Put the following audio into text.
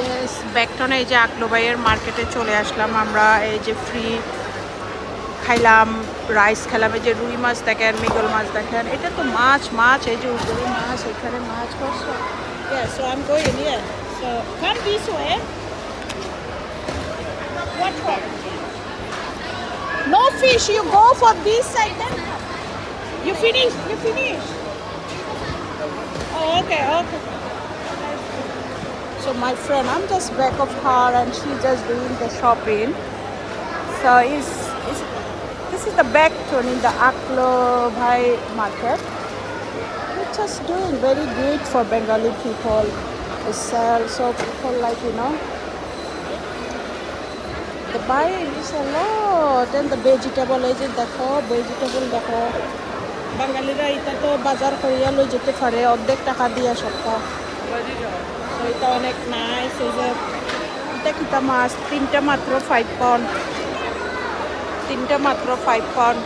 Yes ব্যাকটনে এই যে আকলো ভাইয়ের মার্কেটে চলে আসলাম আমরা। এই যে ফ্রি খাইলাম, রাইস খেলাম। এই যে রুই মাছ দেখেন, মৃগল মাছ দেখেন, এটা তো মাছ মাছ। এই যে উপরে মাছ, এখানে মাছ করছে। Yeah, so I'm going here. So come this way. What for? No fish. You go for this side then. You finish. You finish. Oh, okay, okay. So my friend, I'm just back of her and she's just doing the shopping. So this is the back turn in the Aklo Bhai market. It's just doing very good for Bengali people. They sell, so people like, the buying is a lot. Then the vegetable is it দেখো, vegetable দেখো। বাঙালিরা এটা তো বাজার করিয়া লই যেতে পারে অর্ধেক টাকা দিয়া সপ্তাহ। তো এটা অনেক নাইস। এই যে এটা কিতা মাছ, তিনটা মাত্র 5 পাউন্ড, তিনটা মাত্র 5 পাউন্ড।